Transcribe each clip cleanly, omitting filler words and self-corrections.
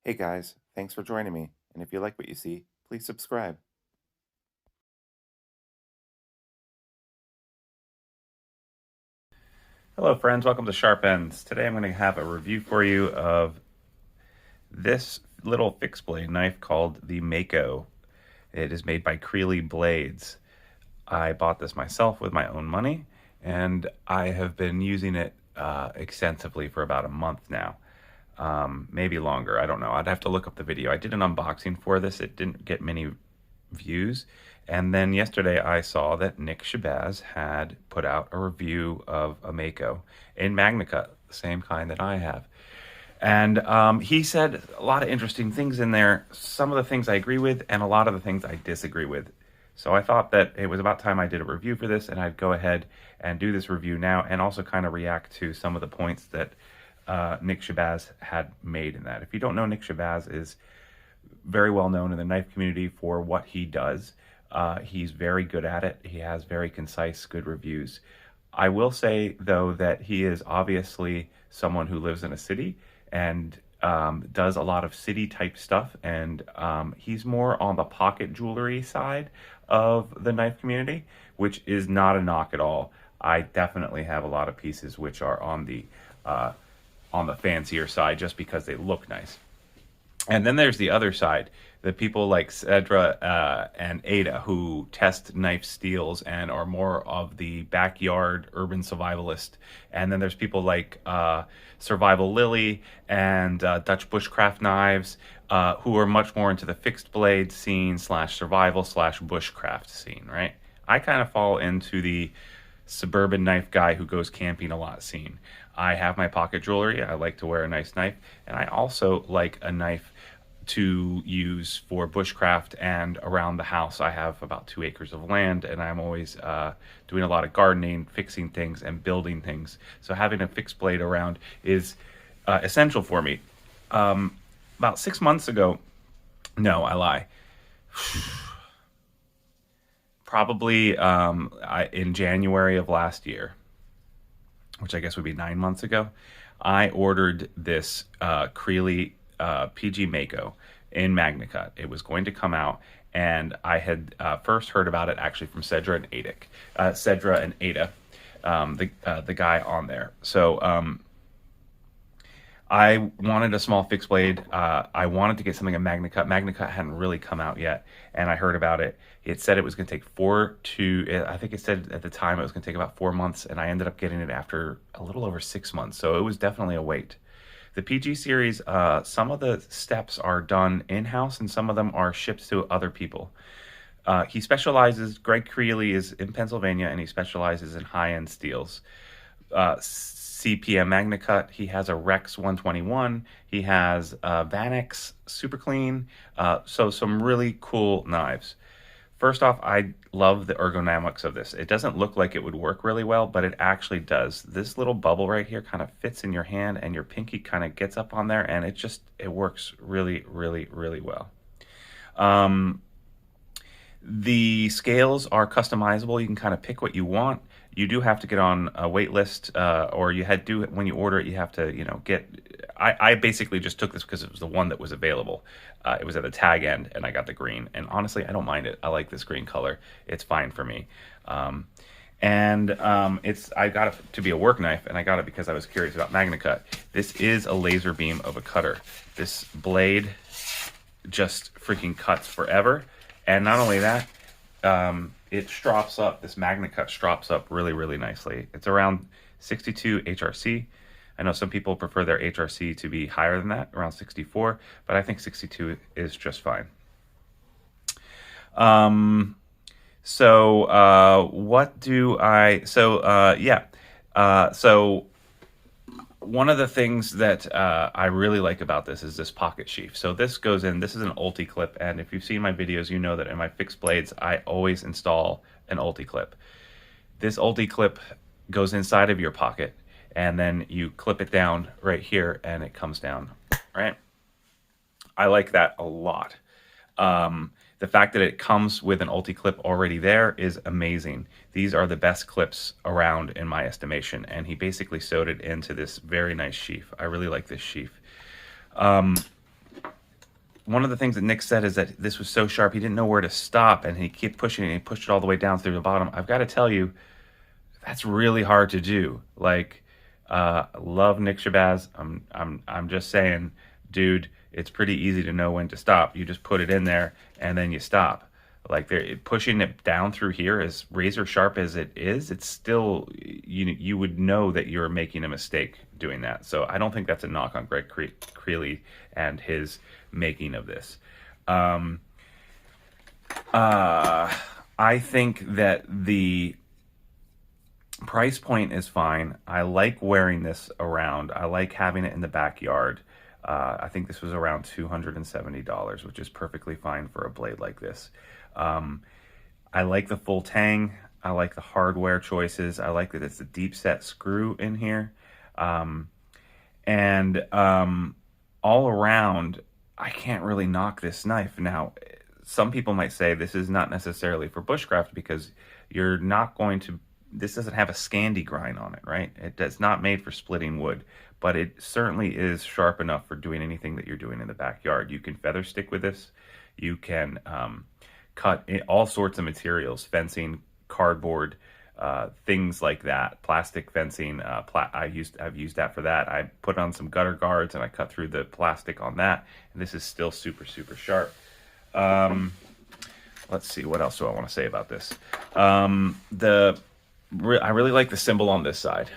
Hey guys, thanks for joining me, and if you like what you see, please subscribe. Hello friends, welcome to Sharp Ends. Today I'm going to have a review for you of this little fixed blade knife called the Mako. It is made by Creely Blades. I bought this myself with my own money, and I have been using it extensively for about a month now. Maybe longer, I don't know. I'd have to look up the video. I did an unboxing for this. It didn't get many views. And then yesterday I saw that Nick Shabazz had put out a review of a Mako in Magnicut, the same kind that I have. And he said a lot of interesting things in there. Some of the things I agree with, and a lot of the things I disagree with. So I thought that it was about time I did a review for this, and I'd go ahead and do this review now, and also kind of react to some of the points that Nick Shabazz had made in that. If you don't know, Nick Shabazz is very well known in the knife community for what he does. He's very good at it. He has very concise, good reviews. I will say, though, that he is obviously someone who lives in a city and does a lot of city type stuff. And he's more on the pocket jewelry side of the knife community, which is not a knock at all. I definitely have a lot of pieces which are on the fancier side just because they look nice. And then there's the other side, the people like Cedra and Ada who test knife steels and are more of the backyard urban survivalist. And then there's people like Survival Lily and Dutch Bushcraft Knives who are much more into the fixed blade scene slash survival slash bushcraft scene, right? I kind of fall into the suburban knife guy who goes camping a lot scene. I have my pocket jewelry. I like to wear a nice knife. And I also like a knife to use for bushcraft and around the house. I have about 2 acres of land, and I'm always doing a lot of gardening, fixing things, and building things. So having a fixed blade around is essential for me. About 6 months ago, no, I lie. Probably in January of last year, which I guess would be 9 months ago, I ordered this Creely PG Mako in Magnicut. It was going to come out, and I had first heard about it actually from Cedra and Ada, the guy on there. So I wanted a small fixed blade. I wanted to get something in Magnicut. Magnicut hadn't really come out yet, and I heard about it. It said it was going to take I think it said at the time it was going to take about 4 months, and I ended up getting it after a little over 6 months. So it was definitely a wait. The PG series, some of the steps are done in-house, and some of them are shipped to other people. Greg Creely is in Pennsylvania, and he specializes in high-end steels. CPM Magnicut. He has a Rex 121. He has Vanex Super Clean. So some really cool knives. First off, I love the ergonomics of this. It doesn't look like it would work really well, but it actually does. This little bubble right here kind of fits in your hand, and your pinky kind of gets up on there, and it works really, really, really well. The scales are customizable. You can kind of pick what you want. You do have to get on a wait list, or when you order it, you have to, get. I basically just took this because it was the one that was available. It was at the tag end, and I got the green. And honestly, I don't mind it. I like this green color. It's fine for me. I got it to be a work knife, and I got it because I was curious about Magnicut. This is a laser beam of a cutter. This blade just freaking cuts forever. And not only that, it strops up. This Magnicut strops up really, really nicely. It's around 62 HRC. I know some people prefer their HRC to be higher than that, around 64, but I think 62 is just fine. One of the things that I really like about this is this pocket sheath. So this goes in, this is an Ulti clip, and if you've seen my videos, you know that in my fixed blades, I always install an Ulti clip. This Ulti clip goes inside of your pocket, and then you clip it down right here, and it comes down, right? I like that a lot. The fact that it comes with an Ulti clip already there is amazing. These are the best clips around in my estimation, and he basically sewed it into this very nice sheath. I really like this sheath. one of the things that Nick said is that this was so sharp he didn't know where to stop, and he kept pushing it. And he pushed it all the way down through the bottom. I've got to tell you, that's really hard to do. Like, love Nick Shabazz. I'm just saying, dude, it's pretty easy to know when to stop. You just put it in there and then you stop. Like, pushing it down through here, as razor sharp as it is, it's still, you would know that you're making a mistake doing that. So I don't think that's a knock on Greg Creely and his making of this. I think that the price point is fine. I like wearing this around. I like having it in the backyard. I think this was around $270, which is perfectly fine for a blade like this. I like the full tang. I like the hardware choices. I like that it's a deep set screw in here. All around, I can't really knock this knife. Now, some people might say this is not necessarily for bushcraft because you're not going to, this doesn't have a Scandi grind on it, right? It's not made for splitting wood, but it certainly is sharp enough for doing anything that you're doing in the backyard. You can feather stick with this. You can cut all sorts of materials, fencing, cardboard, things like that, plastic fencing. I've used that for that. I put on some gutter guards and I cut through the plastic on that, and this is still super, super sharp. Let's see, what else do I want to say about this? I really like the symbol on this side.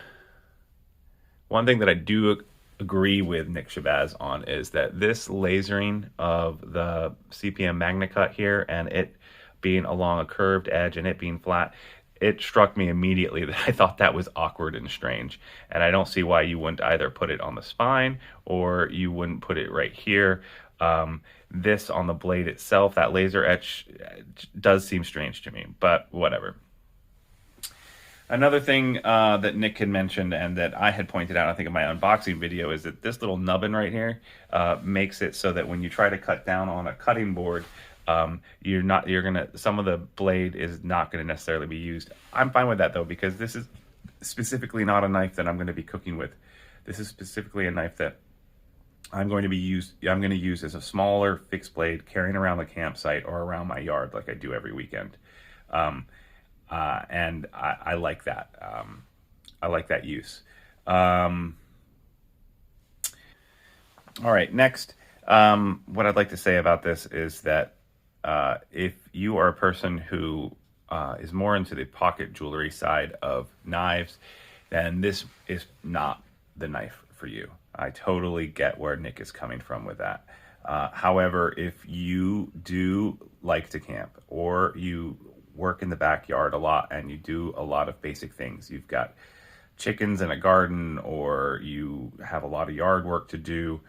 One thing that I do agree with Nick Shabazz on is that this lasering of the CPM MagnaCut here and it being along a curved edge and it being flat, it struck me immediately that I thought that was awkward and strange. And I don't see why you wouldn't either put it on the spine or you wouldn't put it right here. This on the blade itself, that laser etch does seem strange to me, but whatever. Another thing that Nick had mentioned and that I had pointed out, I think in my unboxing video, is that this little nubbin right here makes it so that when you try to cut down on a cutting board, some of the blade is not gonna necessarily be used. I'm fine with that though, because this is specifically not a knife that I'm gonna be cooking with. This is specifically a knife that I'm going to use as a smaller fixed blade carrying around the campsite or around my yard like I do every weekend. And I like that. I like that use. All right, next, what I'd like to say about this is that if you are a person who is more into the pocket jewelry side of knives, then this is not the knife for you. I totally get where Nick is coming from with that. However, if you do like to camp or you work in the backyard a lot and you do a lot of basic things, you've got chickens in a garden or you have a lot of yard work to do,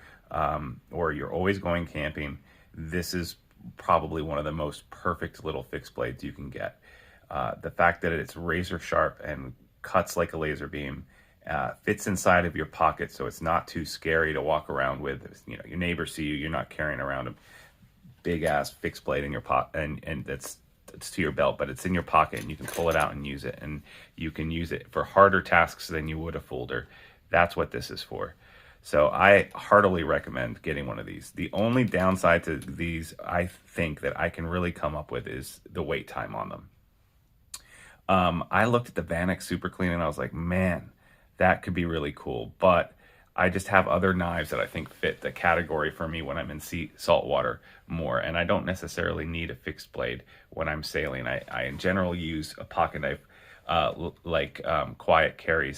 or you're always going camping, this is probably one of the most perfect little fixed blades you can get. The fact that it's razor sharp and cuts like a laser beam, fits inside of your pocket, so it's not too scary to walk around with. You know, your neighbors see you, you're not carrying around a big ass fixed blade in your pocket, and it's to your belt, but it's in your pocket and you can pull it out and use it, and you can use it for harder tasks than you would a folder. That's what this is for. So I heartily recommend getting one of these. The only downside to these, I think, that I can really come up with is the wait time on them. I looked at the Vanek Super Clean and I was like, man, that could be really cool, but I just have other knives that I think fit the category for me when I'm in salt water more, and I don't necessarily need a fixed blade when I'm sailing. I in general use a pocket knife like Quiet Carry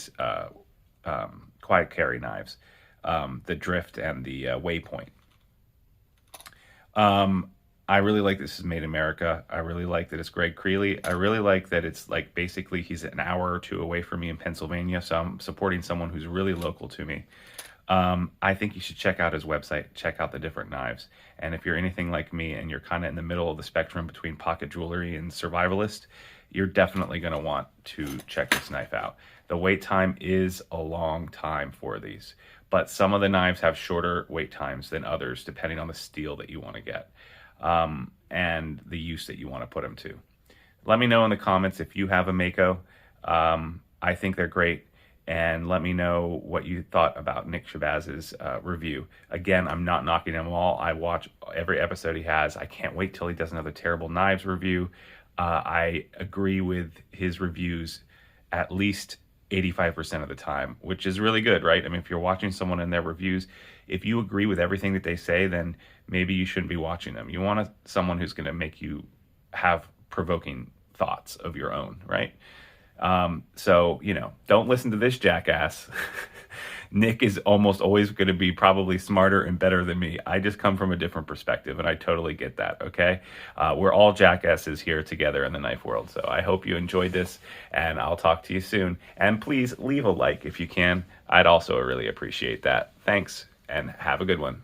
knives, the Drift and the Waypoint. I really like this is made in America. I really like that it's Greg Creely. I really like that it's like basically he's an hour or two away from me in Pennsylvania, so I'm supporting someone who's really local to me. I think you should check out his website, check out the different knives. And if you're anything like me and you're kind of in the middle of the spectrum between pocket jewelry and survivalist, you're definitely going to want to check this knife out. The wait time is a long time for these, but some of the knives have shorter wait times than others depending on the steel that you want to get. And the use that you want to put them to. Let me know in the comments if you have a Mako. I think they're great, and let me know what you thought about Nick Shabazz's review. Again, I'm not knocking him all. I watch every episode he has. I can't wait till he does another Terrible Knives review. I agree with his reviews at least 85% of the time, which is really good, right? I mean, if you're watching someone in their reviews, if you agree with everything that they say, then maybe you shouldn't be watching them. You want someone who's going to make you have provoking thoughts of your own, right? So, don't listen to this jackass. Nick is almost always going to be probably smarter and better than me. I just come from a different perspective, and I totally get that, okay? We're all jackasses here together in the knife world, so I hope you enjoyed this, and I'll talk to you soon. And please leave a like if you can. I'd also really appreciate that. Thanks, and have a good one.